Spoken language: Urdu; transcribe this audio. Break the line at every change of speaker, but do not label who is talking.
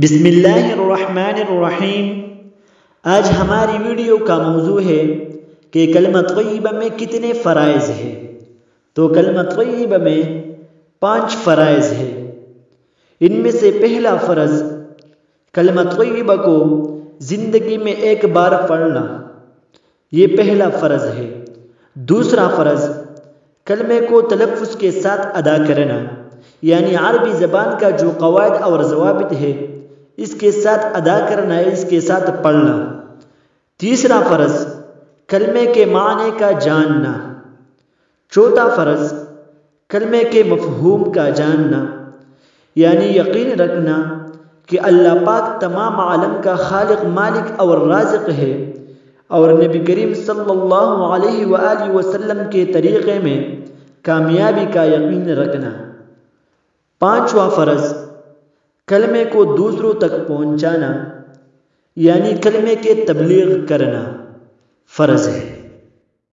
بسم اللہ الرحمن الرحیم۔ آج ہماری ویڈیو کا موضوع ہے کہ کلمہ طیبہ میں کتنے فرائض ہیں۔ تو کلمہ طیبہ میں 5 فرائض ہیں۔ ان میں سے پہلا فرض کلمہ طیبہ کو زندگی میں ایک بار پڑھنا، یہ پہلا فرض ہے۔ دوسرا فرض کلمے کو تلفظ کے ساتھ ادا کرنا، یعنی عربی زبان کا جو قواعد اور ضوابط ہے اس کے ساتھ ادا کرنا ہے، اس کے ساتھ پڑھنا۔ تیسرا فرض کلمے کے معنی کا جاننا۔ چوتھا فرض کلمے کے مفہوم کا جاننا، یعنی یقین رکھنا کہ اللہ پاک تمام عالم کا خالق، مالک اور رازق ہے، اور نبی کریم صلی اللہ علیہ وآلہ وسلم کے طریقے میں کامیابی کا یقین رکھنا۔ پانچواں فرض کلمے کو دوسروں تک پہنچانا، یعنی کلمے کے تبلیغ کرنا فرض ہے۔